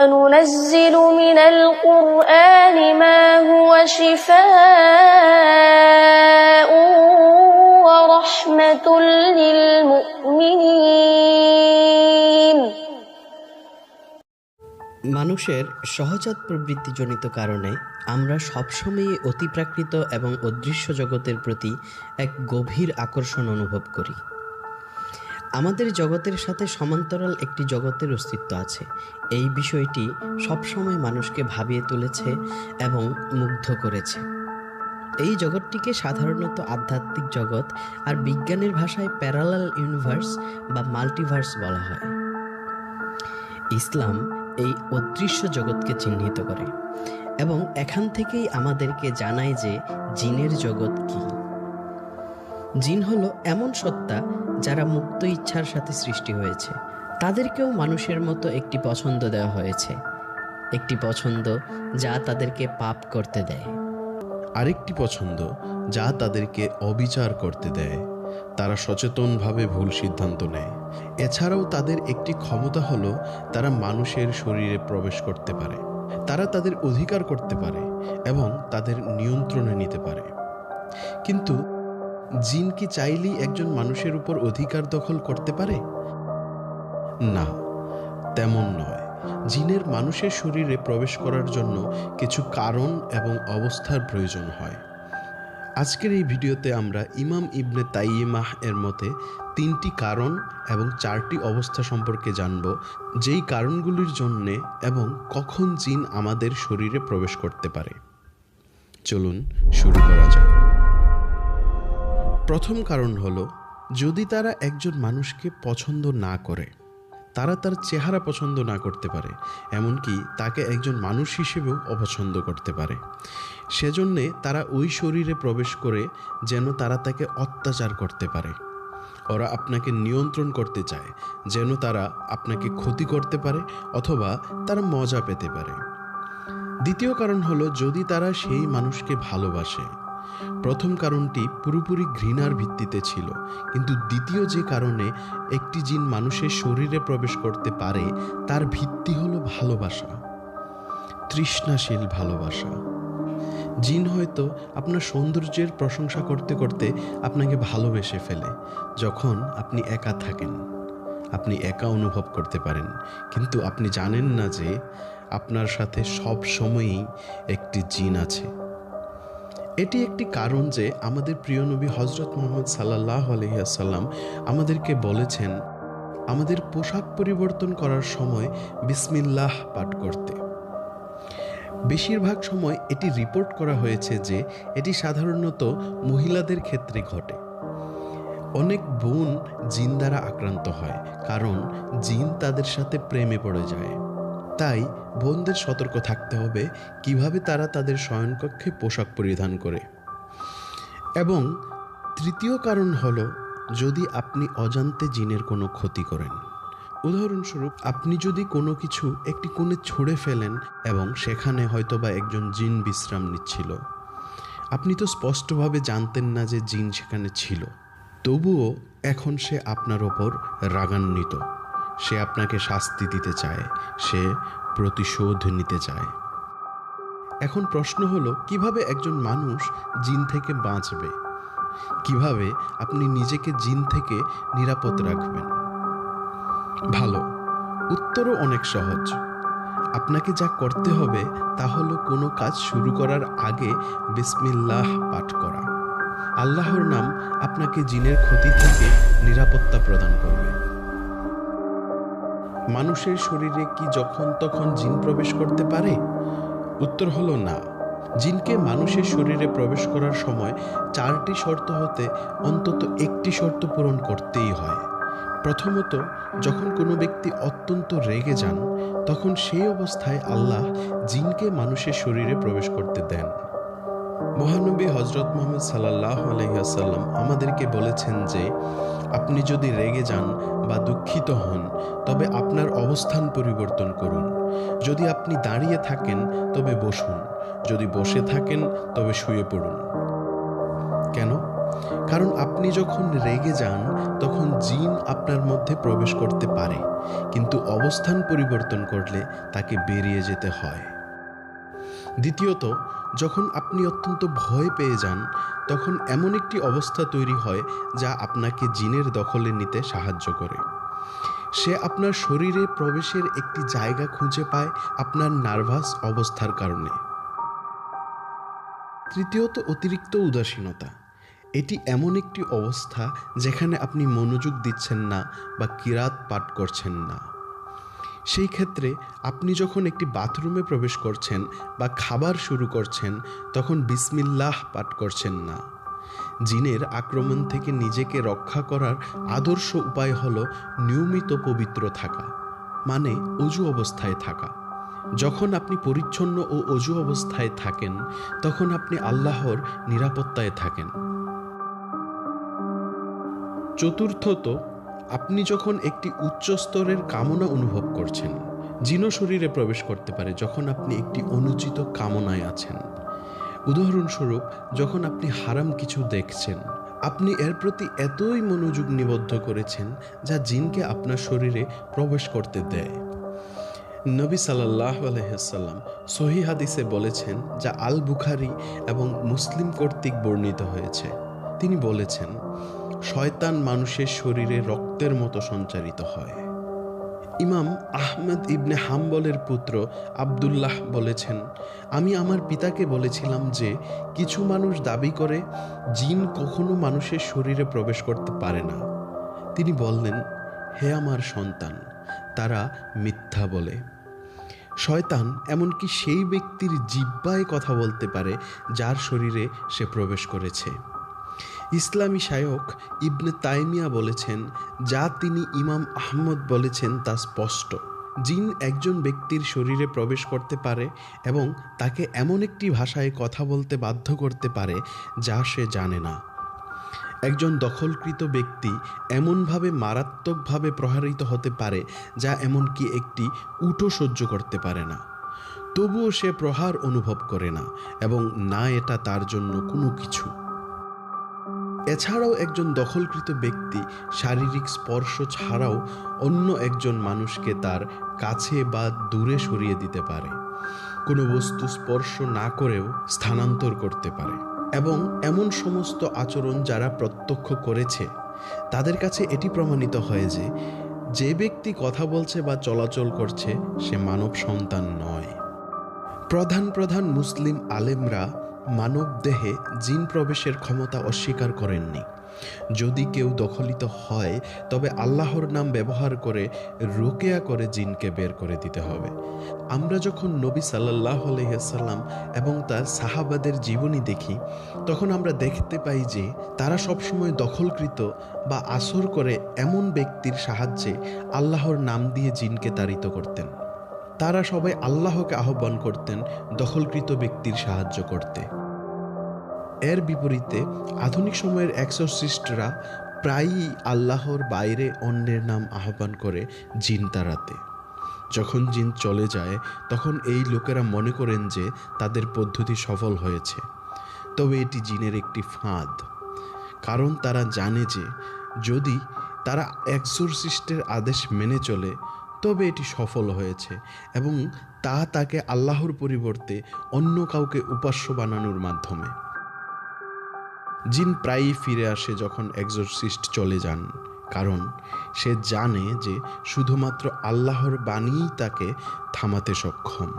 وننزل من القرآن ما هو شفاء ورحمة للمؤمنين। মানুষের সহজাত প্রবৃত্তিজনিত কারণে আমরা সবসময়ই অতিপ্রাকৃত এবং অদৃশ্য জগতের প্রতি এক গভীর আকর্ষণ অনুভব করি। আমাদের জগতের সাথে সমান্তরাল একটি জগতের অস্তিত্ব আছে। এই বিষয়টি সবসময় মানুষকে ভাবিয়ে তুলেছে এবং মুগ্ধ করেছে। এই জগৎটিকে সাধারণত আধ্যাত্মিক জগৎ আর বিজ্ঞানের ভাষায় প্যারালাল ইউনিভার্স বা মাল্টিভার্স বলা হয়। ইসলাম এই অদৃশ্য জগৎকে চিহ্নিত করে এবং এখান থেকেই আমাদেরকে জানায় যে জিনের জগৎ কি। জিন হলো এমন সত্তা যারা মুক্ত ইচ্ছার সাথে সৃষ্টি হয়েছে। তাদেরকেও মানুষের মতো একটি পছন্দ দেওয়া হয়েছে, একটি পছন্দ যা তাদেরকে পাপ করতে দেয়, আরেকটি পছন্দ যা তাদেরকে অবিচার করতে দেয়। তারা সচেতনভাবে ভুল সিদ্ধান্ত নেয়। এছাড়াও তাদের একটি ক্ষমতা হলো তারা মানুষের শরীরে প্রবেশ করতে পারে, তারা তাদের অধিকার করতে পারে এবং তাদের নিয়ন্ত্রণে নিতে পারে। কিন্তু জিন কি চাইলেই একজন মানুষের উপর অধিকার দখল করতে পারে? না, তেমন নয়। জিনের মানুষের শরীরে প্রবেশ করার জন্য কিছু কারণ এবং অবস্থার প্রয়োজন হয়। আজকের এই ভিডিওতে আমরা ইমাম ইবনে তাইয়িমাহ এর মতে 3টি কারণ এবং 4টি অবস্থা সম্পর্কে জানব, যেই কারণগুলির জন্যে এবং কখন জিন আমাদের শরীরে প্রবেশ করতে পারে। চলুন শুরু করা যাক। প্রথম কারণ হলো, যদি তারা একজন মানুষকে পছন্দ না করে, তারা তার চেহারা পছন্দ না করতে পারে, এমনকি তাকে একজন মানুষ হিসেবেও অপছন্দ করতে পারে। সেজন্যে তারা ওই শরীরে প্রবেশ করে যেন তারা তাকে অত্যাচার করতে পারে। ওরা আপনাকে নিয়ন্ত্রণ করতে চায় যেন তারা আপনাকে ক্ষতি করতে পারে অথবা তারা মজা পেতে পারে। দ্বিতীয় কারণ হলো, যদি তারা সেই মানুষকে ভালোবাসে। প্রথম কারণটি পুরোপুরি ঘৃণার ভিত্তিতে ছিল, কিন্তু দ্বিতীয় যে কারণে একটি জিন মানুষের শরীরে প্রবেশ করতে পারে তার ভিত্তি হলো ভালোবাসা, তৃষ্ণাশীল ভালোবাসা। জিন হয়তো আপনার সৌন্দর্যের প্রশংসা করতে করতে আপনাকে ভালোবেসে ফেলে। যখন আপনি একা থাকেন, আপনি একা অনুভব করতে পারেন, কিন্তু আপনি জানেন না যে আপনার সাথে সব সময়ই একটি জিন আছে। এটি একটি কারণ যে আমাদের প্রিয় নবী হযরত মুহাম্মদ সাল্লাল্লাহু আলাইহি ওয়াসাল্লাম আমাদেরকে বলেছেন আমাদের পোশাক পরিবর্তন করার সময় বিসমিল্লাহ পাঠ করতে। বেশিরভাগ সময় এটি রিপোর্ট করা হয়েছে যে এটি সাধারণত মহিলাদের ক্ষেত্রে ঘটে। অনেক বোন জিন দ্বারা আক্রান্ত হয়, কারণ জিন তাদের সাথে প্রেমে পড়ে যায়। তাই বোনদের সতর্ক থাকতে হবে কিভাবে তারা তাদের শয়নকক্ষে পোশাক পরিধান করে। এবং তৃতীয় কারণ হলো, যদি আপনি অজান্তে জিনের কোনো ক্ষতি করেন। উদাহরণস্বরূপ, আপনি যদি কোনো কিছু একটি কোণে ছুঁড়ে ফেলেন এবং সেখানে হয়তোবা একজন জিন বিশ্রাম নিচ্ছিল। আপনি তো স্পষ্টভাবে জানতেন না যে জিন সেখানে ছিল, তবুও এখন সে আপনার ওপর রাগান্বিত, সে আপনাকে শাস্তি দিতে চায়, সে প্রতিশোধ নিতে চায়। এখন প্রশ্ন হলো, কিভাবে একজন মানুষ জিন থেকে বাঁচবে? কিভাবে আপনি নিজেকে জিন থেকে নিরাপদ রাখবেন? ভালো, উত্তরও অনেক সহজ। আপনাকে যা করতে হবে তা হলো কোনো কাজ শুরু করার আগে বিসমিল্লাহ পাঠ করা। আল্লাহর নাম আপনাকে জিনের ক্ষতি থেকে নিরাপত্তা প্রদান করবে। মানুষের শরীরে কি যখন তখন জিন প্রবেশ করতে পারে? উত্তর হলো না। জিনকে মানুষের শরীরে প্রবেশ করার সময় 4টি শর্ত হতে অন্তত একটি শর্ত পূরণ করতেই হয়। প্রথমত, যখন কোনো ব্যক্তি অত্যন্ত রেগে যান, তখন সেই অবস্থায় আল্লাহ জিনকে মানুষের শরীরে প্রবেশ করতে দেন। মহানবী হযরত মুহাম্মদ সাল্লাল্লাহু আলাইহি ওয়াসাল্লাম আমাদেরকে বলেছেন যে আপনি যদি রেগে যান বা দুঃখিত হন, তবে আপনার অবস্থান পরিবর্তন করুন। যদি আপনি দাঁড়িয়ে থাকেন তবে বসুন, যদি বসে থাকেন তবে শুয়ে পড়ুন। কেন? কারণ আপনি যখন রেগে যান তখন জিন আপনার মধ্যে প্রবেশ করতে পারে, কিন্তু অবস্থান পরিবর্তন করলে তাকে বেরিয়ে যেতে হয়। দ্বিতীয়ত, যখন আপনি অত্যন্ত ভয় পেয়ে যান তখন এমন একটি অবস্থা তৈরি হয় যা আপনাকে জিনের দখলে নিতে সাহায্য করে। সে আপনার শরীরে প্রবেশের একটি জায়গা খুঁজে পায় আপনার নার্ভাস অবস্থার কারণে। তৃতীয়ত, অতিরিক্ত উদাসীনতা। এটি এমন একটি অবস্থা যেখানে আপনি মনোযোগ দিচ্ছেন না বা কিরাত পাঠ করছেন না। সেই ক্ষেত্রে আপনি যখন একটি বাথরুমে প্রবেশ করছেন বা খাবার শুরু করছেন তখন বিসমিল্লাহ পাঠ করছেন না। জিনের আক্রমণ থেকে নিজেকে রক্ষা করার আদর্শ উপায় হল নিয়মিত পবিত্র থাকা, মানে অজু অবস্থায় থাকা। যখন আপনি পরিচ্ছন্ন ও অজু অবস্থায় থাকেন তখন আপনি আল্লাহর নিরাপত্তায় থাকেন। চতুর্থত, আপনি যখন একটি উচ্চ স্তরের কামনা অনুভব করছেন, জিনও শরীরে প্রবেশ করতে পারে যখন আপনি একটি অনুচিত কামনায় আছেন। উদাহরণস্বরূপ, যখন আপনি হারাম কিছু দেখছেন, আপনি এর প্রতি এতই মনোযোগ নিবদ্ধ করেছেন যা জিনকে আপনার শরীরে প্রবেশ করতে দেয়। নবী সাল্লাল্লাহু আলাইহি ওয়াসাল্লাম সহিহ হাদিসে বলেছেন, যা আল বুখারী এবং মুসলিম কর্তৃক বর্ণিত হয়েছে। তিনি বলেছেন, শয়তান মানুষের শরীরে রক্তের মতো সঞ্চারিত হয়। ইমাম আহমদ ইবনে হাম্বলের পুত্র আব্দুল্লাহ বলেছেন, আমি আমার পিতাকে বলেছিলাম যে কিছু মানুষ দাবি করে জিন কখনো মানুষের শরীরে প্রবেশ করতে পারে না। তিনি বললেন, হে আমার সন্তান, তারা মিথ্যা বলে। শয়তান এমনকি সেই ব্যক্তির জিহ্বায় কথা বলতে পারে যার শরীরে সে প্রবেশ করেছে। ইসলামী শায়খ ইবনে তাইমিয়া বলেছেন, যা তিনি ইমাম আহমদ বলেছেন তা স্পষ্ট। জিন একজন ব্যক্তির শরীরে প্রবেশ করতে পারে এবং তাকে এমন একটি ভাষায় কথা বলতে বাধ্য করতে পারে যা সে জানে না। একজন দখলকৃত ব্যক্তি এমনভাবে মারাত্মকভাবে প্রহারিত হতে পারে যা এমনকি একটি উটও সহ্য করতে পারে না। তবুও সে প্রহার অনুভব করে না এবং না এটা তার জন্য কোনো কিছু। এছাড়াও একজন দখলকৃত ব্যক্তি শারীরিক স্পর্শ ছাড়াও অন্য একজন মানুষকে তার কাছে বা দূরে সরিয়ে দিতে পারে, কোনো বস্তু স্পর্শ না করেও স্থানান্তর করতে পারে। এবং এমন সমস্ত আচরণ যারা প্রত্যক্ষ করেছে তাদের কাছে এটি প্রমাণিত হয় যে যে ব্যক্তি কথা বলছে বা চলাচল করছে সে মানব সন্তান নয়। প্রধান প্রধান মুসলিম আলেমরা মানব দেহে জিন প্রবেশের ক্ষমতা অস্বীকার করেননি। যদি কেউ দখলিত হয় তবে আল্লাহর নাম ব্যবহার করে রুকিয়া করে জিনকে বের করে দিতে হবে। আমরা যখন নবী সাল্লাল্লাহু আলাইহি ওয়াসাল্লাম এবং তার সাহাবাদের জীবনী দেখি তখন আমরা দেখতে পাই যে তারা সবসময় দখলকৃত বা আসর করে এমন ব্যক্তির সাহায্যে আল্লাহর নাম দিয়ে জিনকে তাড়িত করতেন। তারা সবাই আল্লাহকে আহ্বান করতেন দখলকৃত ব্যক্তির সাহায্য করতে। এর বিপরীতে আধুনিক সময়ের এক্সরসিস্টরা প্রায়ই আল্লাহর বাইরে অন্যের নাম আহ্বান করে জিন তাড়াতে। যখন জিন চলে যায় তখন এই লোকেরা মনে করেন যে তাদের পদ্ধতি সফল হয়েছে, তবে এটি জিনের একটি ফাঁদ। কারণ তারা জানে যে যদি তারা এক্সরসিস্টের আদেশ মেনে চলে তবে এটি সফল হয়েছে এবং তাকে আল্লাহর পরিবর্তে অন্য কাউকে উপাস্য বানানোর মাধ্যমে। জিন প্রায়ই ফিরে আসে যখন এক্সরসিস্ট চলে যান, কারণ সে জানে যে শুধুমাত্র আল্লাহর বাণীই তাকে থামাতে সক্ষম।